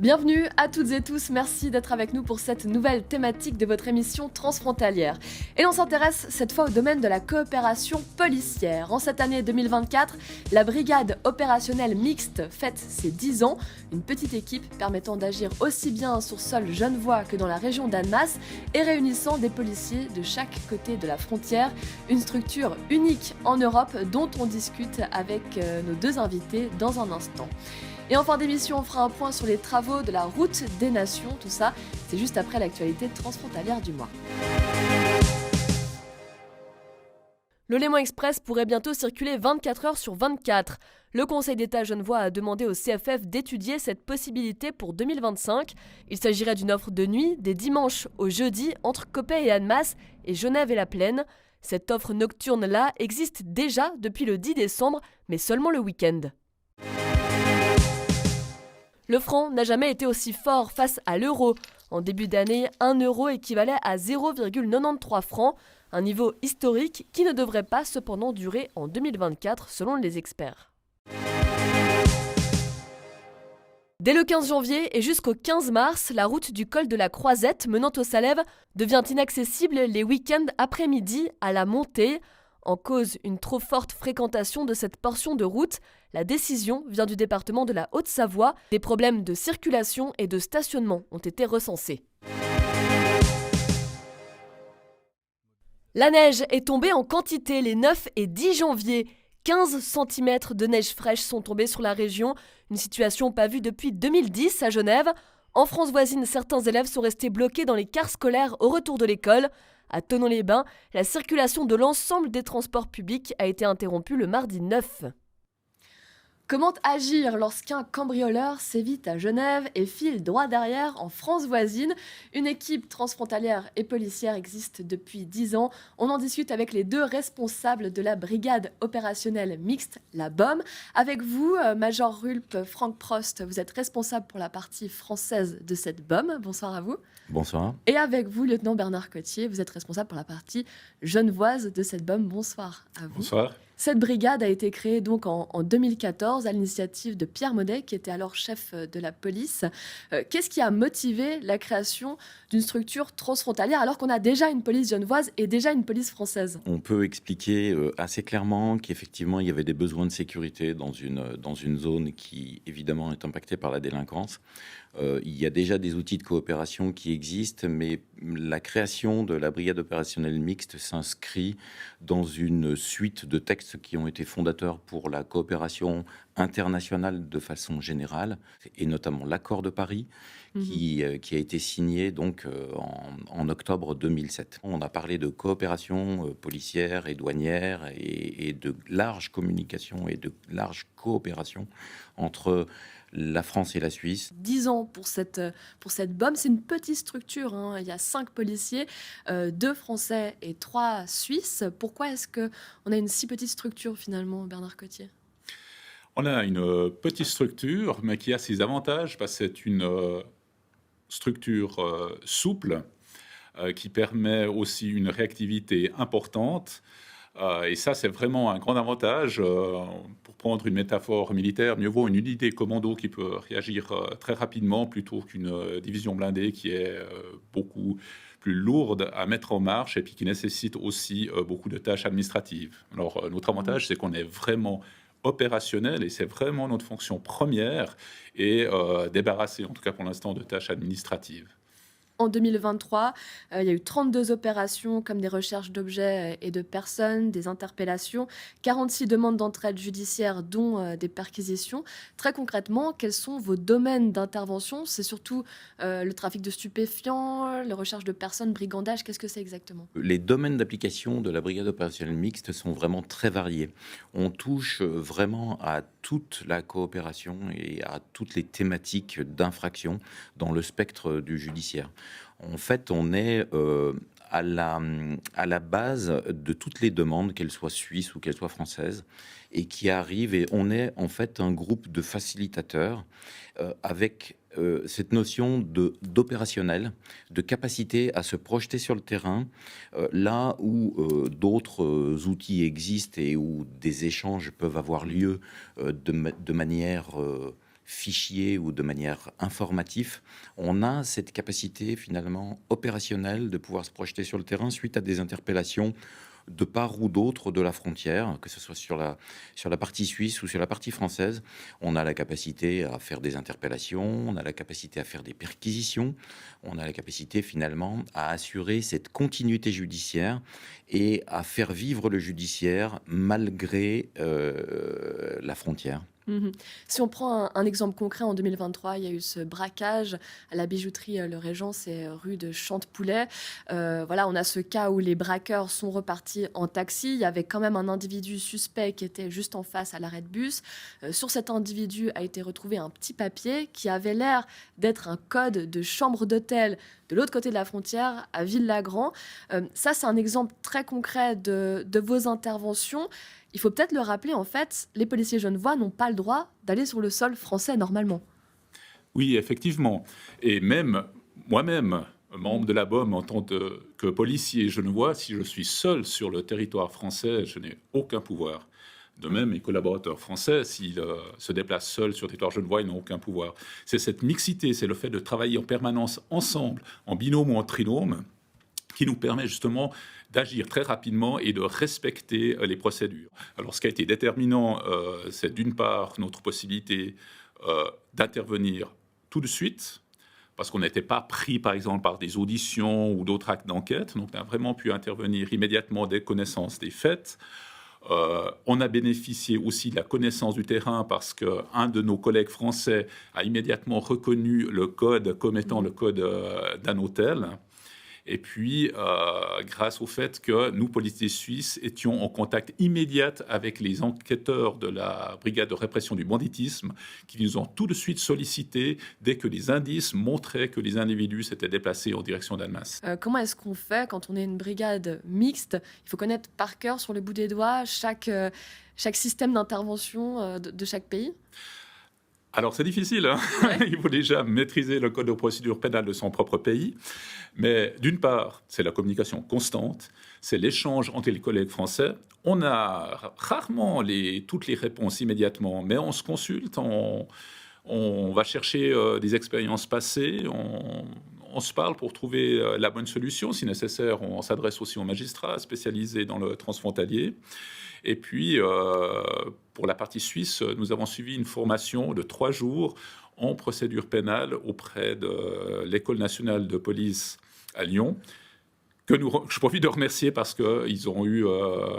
Bienvenue à toutes et tous, merci d'être avec nous pour cette nouvelle thématique de votre émission transfrontalière. Et l'on s'intéresse cette fois au domaine de la coopération policière. En cette année 2024, la brigade opérationnelle mixte fête ses 10 ans, une petite équipe permettant d'agir aussi bien sur sol genevois que dans la région d'Annemasse et réunissant des policiers de chaque côté de la frontière, une structure unique en Europe dont on discute avec nos deux invités dans un instant. Et en fin d'émission, on fera un point sur les travaux de la route des nations. Tout ça, c'est juste après l'actualité transfrontalière du mois. Le Léman Express pourrait bientôt circuler 24 heures sur 24. Le Conseil d'État genevois a demandé au CFF d'étudier cette possibilité pour 2025. Il s'agirait d'une offre de nuit des dimanches au jeudi entre Coppet et Annemasse et Genève et La Plaine. Cette offre nocturne-là existe déjà depuis le 10 décembre, mais seulement le week-end. Le franc n'a jamais été aussi fort face à l'euro. En début d'année, 1 euro équivalait à 0,93 francs, un niveau historique qui ne devrait pas cependant durer en 2024 selon les experts. Dès le 15 janvier et jusqu'au 15 mars, la route du col de la Croisette menant au Salève devient inaccessible les week-ends après-midi à la montée. En cause une trop forte fréquentation de cette portion de route, la décision vient du département de la Haute-Savoie. Des problèmes de circulation et de stationnement ont été recensés. La neige est tombée en quantité les 9 et 10 janvier. 15 cm de neige fraîche sont tombés sur la région, une situation pas vue depuis 2010 à Genève. En France voisine, certains élèves sont restés bloqués dans les cars scolaires au retour de l'école. À Thonon-les-Bains, la circulation de l'ensemble des transports publics a été interrompue le mardi 9. Comment agir lorsqu'un cambrioleur sévit à Genève et file droit derrière en France voisine? Une équipe transfrontalière et policière existe depuis 10 ans. On en discute avec les deux responsables de la brigade opérationnelle mixte, la BOM. Avec vous, Major Rulp Franck Prost, vous êtes responsable pour la partie française de cette BOM. Bonsoir à vous. Bonsoir. Et avec vous, lieutenant Bernard Cotier, vous êtes responsable pour la partie genevoise de cette BOM. Bonsoir à vous. Bonsoir. Cette brigade a été créée donc en 2014 à l'initiative de Pierre Modet, qui était alors chef de la police. Qu'est-ce qui a motivé la création d'une structure transfrontalière alors qu'on a déjà une police genevoise et déjà une police française? On peut expliquer assez clairement qu'effectivement, il y avait des besoins de sécurité dans une zone qui, évidemment, est impactée par la délinquance. Il y a déjà des outils de coopération qui existent, mais la création de la brigade opérationnelle mixte s'inscrit dans une suite de textes qui ont été fondateurs pour la coopération internationale de façon générale, et notamment l'accord de Paris, qui a été signé donc en octobre 2007. On a parlé de coopération policière et douanière et de large communication et de large coopération entre la France et la Suisse. 10 ans pour cette BOM, c'est une petite structure, hein. Il y a 5 policiers, 2 Français et 3 Suisses. Pourquoi est-ce qu'on a une si petite structure finalement, Bernard Cotier? On a une petite structure, mais qui a ses avantages, parce que c'est une structure souple, qui permet aussi une réactivité importante. Et ça, c'est vraiment un grand avantage. Pour prendre une métaphore militaire, mieux vaut une unité commando qui peut réagir très rapidement plutôt qu'une division blindée qui est beaucoup plus lourde à mettre en marche et puis qui nécessite aussi beaucoup de tâches administratives. Alors, notre avantage, c'est qu'on est vraiment opérationnel et c'est vraiment notre fonction première et débarrasser, en tout cas pour l'instant, de tâches administratives. En 2023, il y a eu 32 opérations comme des recherches d'objets et de personnes, des interpellations, 46 demandes d'entraide judiciaire, dont des perquisitions. Très concrètement, quels sont vos domaines d'intervention? C'est surtout le trafic de stupéfiants, les recherches de personnes, brigandage. Qu'est-ce que c'est exactement? Les domaines d'application de la brigade opérationnelle mixte sont vraiment très variés. On touche vraiment à toute la coopération et à toutes les thématiques d'infraction dans le spectre du judiciaire. En fait, on est à la base de toutes les demandes, qu'elles soient suisses ou qu'elles soient françaises, et qui arrivent. Et on est en fait un groupe de facilitateurs avec cette notion d'opérationnel, de capacité à se projeter sur le terrain, là où d'autres outils existent et où des échanges peuvent avoir lieu de manière fichier ou de manière informative, on a cette capacité finalement opérationnelle de pouvoir se projeter sur le terrain suite à des interpellations de part ou d'autre de la frontière, que ce soit sur la partie suisse ou sur la partie française. On a la capacité à faire des interpellations, on a la capacité à faire des perquisitions, on a la capacité finalement à assurer cette continuité judiciaire et à faire vivre le judiciaire malgré la frontière. Mhm. Si on prend un exemple concret, en 2023, il y a eu ce braquage à la bijouterie Le Régent, c'est rue de Chantepoulet. Voilà, on a ce cas où les braqueurs sont repartis en taxi. Il y avait quand même un individu suspect qui était juste en face à l'arrêt de bus. Sur cet individu a été retrouvé un petit papier qui avait l'air d'être un code de chambre d'hôtel de l'autre côté de la frontière, à Ville-Lagrand. Ça, c'est un exemple très concret de vos interventions. Il faut peut-être le rappeler, en fait, les policiers genevois n'ont pas le droit d'aller sur le sol français normalement. Oui, effectivement. Et même moi-même, membre de la BOM en tant que policier genevois, si je suis seul sur le territoire français, je n'ai aucun pouvoir. De même, mes collaborateurs français, s'ils se déplacent seuls sur le territoire genevois, ils n'ont aucun pouvoir. C'est cette mixité, c'est le fait de travailler en permanence ensemble, en binôme ou en trinôme, qui nous permet justement d'agir très rapidement et de respecter les procédures. Alors, ce qui a été déterminant, c'est d'une part notre possibilité d'intervenir tout de suite, parce qu'on n'était pas pris, par exemple, par des auditions ou d'autres actes d'enquête. Donc, on a vraiment pu intervenir immédiatement dès connaissance des faits. On a bénéficié aussi de la connaissance du terrain parce qu'un de nos collègues français a immédiatement reconnu le code comme étant le code d'un hôtel. Et puis, grâce au fait que nous, policiers suisses, étions en contact immédiat avec les enquêteurs de la brigade de répression du banditisme, qui nous ont tout de suite sollicités dès que les indices montraient que les individus s'étaient déplacés en direction d'Annemasse. Comment est-ce qu'on fait quand on est une brigade mixte? Il faut connaître par cœur, sur le bout des doigts, chaque système d'intervention de chaque pays. Alors, c'est difficile, hein. Ouais. Il faut déjà maîtriser le code de procédure pénale de son propre pays. Mais d'une part, c'est la communication constante, c'est l'échange entre les collègues français. On a rarement toutes les réponses immédiatement, mais on se consulte, on va chercher des expériences passées, on se parle pour trouver la bonne solution. Si nécessaire, on s'adresse aussi aux magistrats spécialisés dans le transfrontalier. Et puis, pour la partie suisse, nous avons suivi une formation de 3 jours en procédure pénale auprès de l'École nationale de police à Lyon, que je profite de remercier parce qu'ils ont eu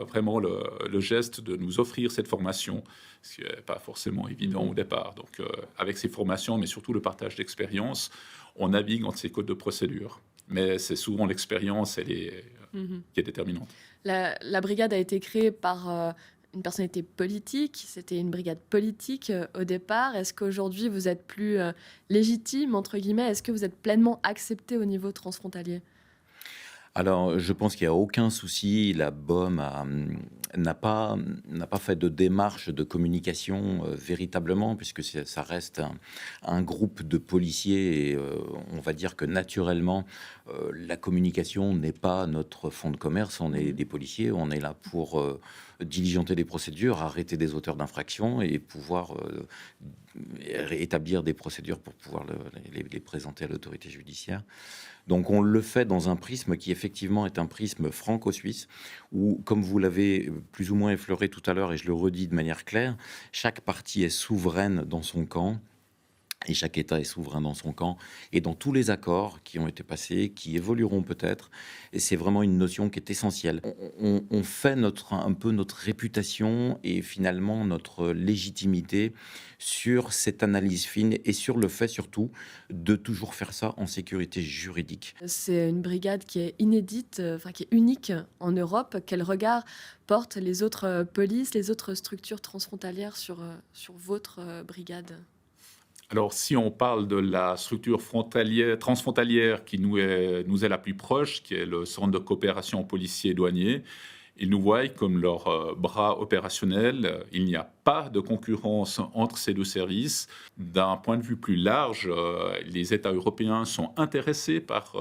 vraiment le geste de nous offrir cette formation, ce qui n'est pas forcément évident au départ. Donc, avec ces formations, mais surtout le partage d'expérience, on navigue entre ces codes de procédure. Mais c'est souvent l'expérience qui est déterminante. La brigade a été créée par une personnalité politique. C'était une brigade politique au départ. Est-ce qu'aujourd'hui, vous êtes plus légitime, entre guillemets? Est-ce que vous êtes pleinement accepté au niveau transfrontalier? Alors, je pense qu'il n'y a aucun souci. La BOM n'a pas fait de démarche de communication véritablement, puisque ça reste un groupe de policiers. Et on va dire que naturellement, la communication n'est pas notre fonds de commerce. On est des policiers, on est là pour diligenter des procédures, arrêter des auteurs d'infractions et pouvoir établir des procédures pour pouvoir les présenter à l'autorité judiciaire. Donc on le fait dans un prisme qui effectivement est un prisme franco-suisse, où, comme vous l'avez plus ou moins effleuré tout à l'heure, et je le redis de manière claire, chaque partie est souveraine dans son camp, et chaque État est souverain dans son camp, et dans tous les accords qui ont été passés, qui évolueront peut-être, et c'est vraiment une notion qui est essentielle. On fait un peu notre réputation et finalement notre légitimité sur cette analyse fine et sur le fait surtout de toujours faire ça en sécurité juridique. C'est une brigade qui est inédite, qui est unique en Europe. Quel regard portent les autres polices, les autres structures transfrontalières sur votre brigade? Alors, si on parle de la structure transfrontalière qui nous est la plus proche, qui est le Centre de coopération policiers et douaniers, ils nous voient comme leur bras opérationnel. Il n'y a pas de concurrence entre ces deux services. D'un point de vue plus large, les États européens sont intéressés par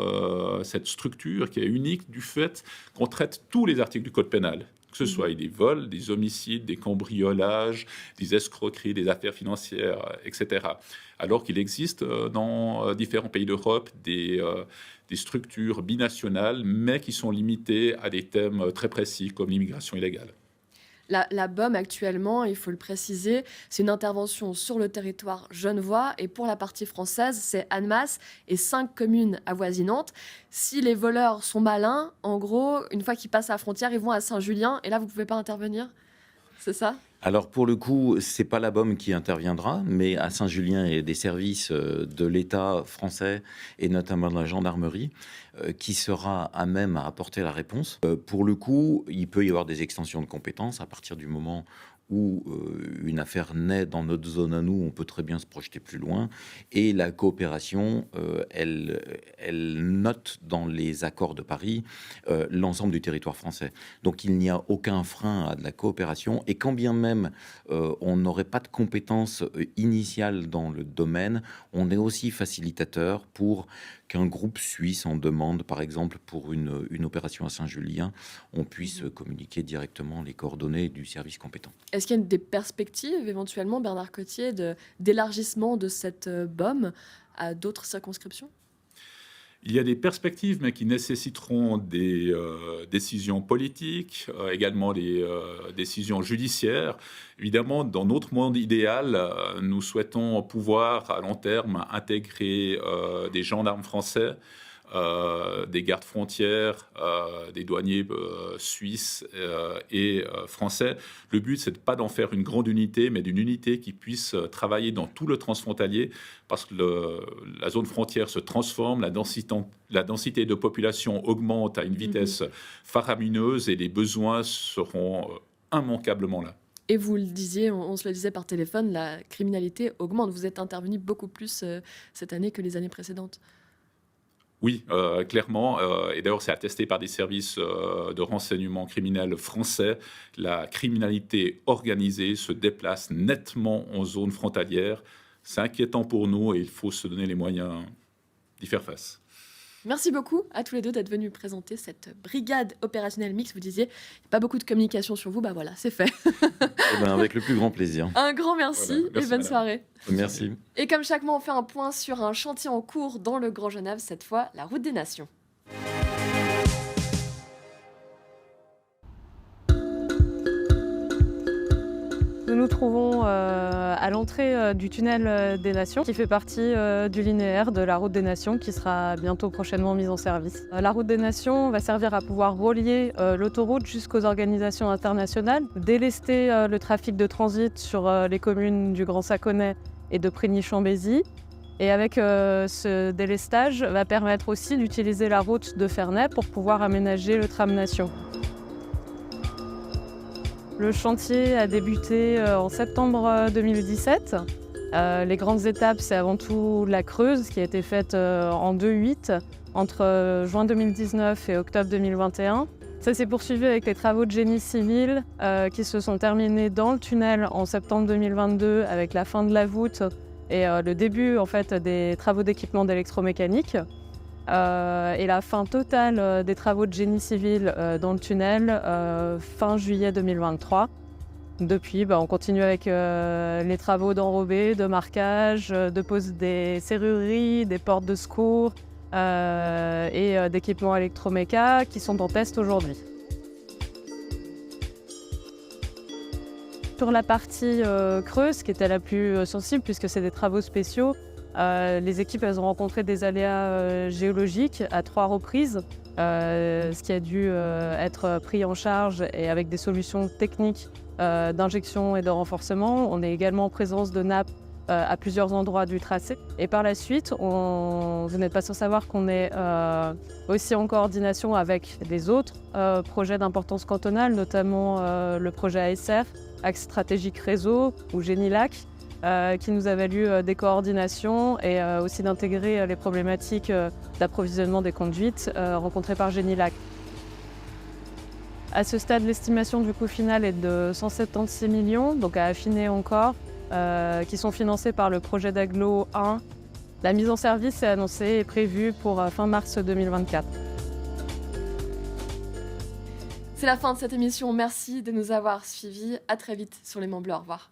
cette structure qui est unique du fait qu'on traite tous les articles du Code pénal. que ce soit des vols, des homicides, des cambriolages, des escroqueries, des affaires financières, etc. Alors qu'il existe dans différents pays d'Europe des structures binationales, mais qui sont limitées à des thèmes très précis comme l'immigration illégale. La BOM, actuellement, il faut le préciser, c'est une intervention sur le territoire genevois. Et pour la partie française, c'est Annemasse et 5 communes avoisinantes. Si les voleurs sont malins, en gros, une fois qu'ils passent la frontière, ils vont à Saint-Julien. Et là, vous ne pouvez pas intervenir. C'est ça ? Alors pour le coup, c'est pas la BOM qui interviendra, mais à Saint-Julien, il y a des services de l'État français et notamment de la gendarmerie qui sera à même à apporter la réponse. Pour le coup, il peut y avoir des extensions de compétences à partir du moment où une affaire naît dans notre zone à nous, on peut très bien se projeter plus loin. Et la coopération, elle note dans les accords de Paris l'ensemble du territoire français. Donc il n'y a aucun frein à de la coopération. Et quand bien même on n'aurait pas de compétences initiales dans le domaine, on est aussi facilitateur pour qu'un groupe suisse en demande, par exemple, pour une opération à Saint-Julien, on puisse communiquer directement les coordonnées du service compétent. Est-ce qu'il y a des perspectives, éventuellement, Bernard Cottier, d'élargissement de cette BOM à d'autres circonscriptions ? Il y a des perspectives, mais qui nécessiteront des décisions politiques, également des décisions judiciaires. Évidemment, dans notre monde idéal, nous souhaitons pouvoir, à long terme, intégrer des gendarmes français, des gardes frontières, des douaniers suisses et français. Le but, c'est pas d'en faire une grande unité, mais d'une unité qui puisse travailler dans tout le transfrontalier, parce que la zone frontière se transforme, la densité de population augmente à une vitesse faramineuse et les besoins seront immanquablement là. Et vous le disiez, on se le disait par téléphone, la criminalité augmente. Vous êtes intervenu beaucoup plus cette année que les années précédentes. Oui, clairement. Et d'ailleurs, c'est attesté par des services de renseignement criminel français. La criminalité organisée se déplace nettement en zone frontalière. C'est inquiétant pour nous et il faut se donner les moyens d'y faire face. Merci beaucoup à tous les deux d'être venus présenter cette brigade opérationnelle mixte. Vous disiez, il n'y a pas beaucoup de communication sur vous. Bah voilà, c'est fait. Avec le plus grand plaisir. Un grand merci, voilà, et bonne soirée. Merci. Et comme chaque mois, on fait un point sur un chantier en cours dans le Grand Genève, cette fois la Route des Nations. Nous nous trouvons à l'entrée du tunnel des Nations, qui fait partie du linéaire de la Route des Nations, qui sera bientôt prochainement mise en service. La Route des Nations va servir à pouvoir relier l'autoroute jusqu'aux organisations internationales, délester le trafic de transit sur les communes du Grand Saconnet et de Prigny-Chambésy. Et avec ce délestage, va permettre aussi d'utiliser la route de Ferney pour pouvoir aménager le tram Nation. Le chantier a débuté en septembre 2017. Les grandes étapes, c'est avant tout la Creuse qui a été faite en 2-8 entre juin 2019 et octobre 2021. Ça s'est poursuivi avec les travaux de génie civil qui se sont terminés dans le tunnel en septembre 2022 avec la fin de la voûte et le début en fait, des travaux d'équipement d'électromécanique. Et la fin totale des travaux de génie civil dans le tunnel fin juillet 2023. Depuis, on continue avec les travaux d'enrobé, de marquage, de pose des serrureries, des portes de secours et d'équipements électroméca qui sont en test aujourd'hui. Sur la partie creuse, qui était la plus sensible puisque c'est des travaux spéciaux, les équipes elles ont rencontré des aléas géologiques à 3 reprises, ce qui a dû être pris en charge et avec des solutions techniques d'injection et de renforcement. On est également en présence de nappes à plusieurs endroits du tracé. Et par la suite, vous n'êtes pas sans savoir qu'on est aussi en coordination avec les autres projets d'importance cantonale, notamment le projet ASR, Axe stratégique réseau ou Génie-Lac, qui nous a valu des coordinations et aussi d'intégrer les problématiques d'approvisionnement des conduites rencontrées par Génie-Lac. À ce stade, l'estimation du coût final est de 176 millions, donc à affiner encore, qui sont financés par le projet d'Agglo 1. La mise en service est annoncée et prévue pour fin mars 2024. C'est la fin de cette émission. Merci de nous avoir suivis. À très vite sur Les Monts Bleus. Au revoir.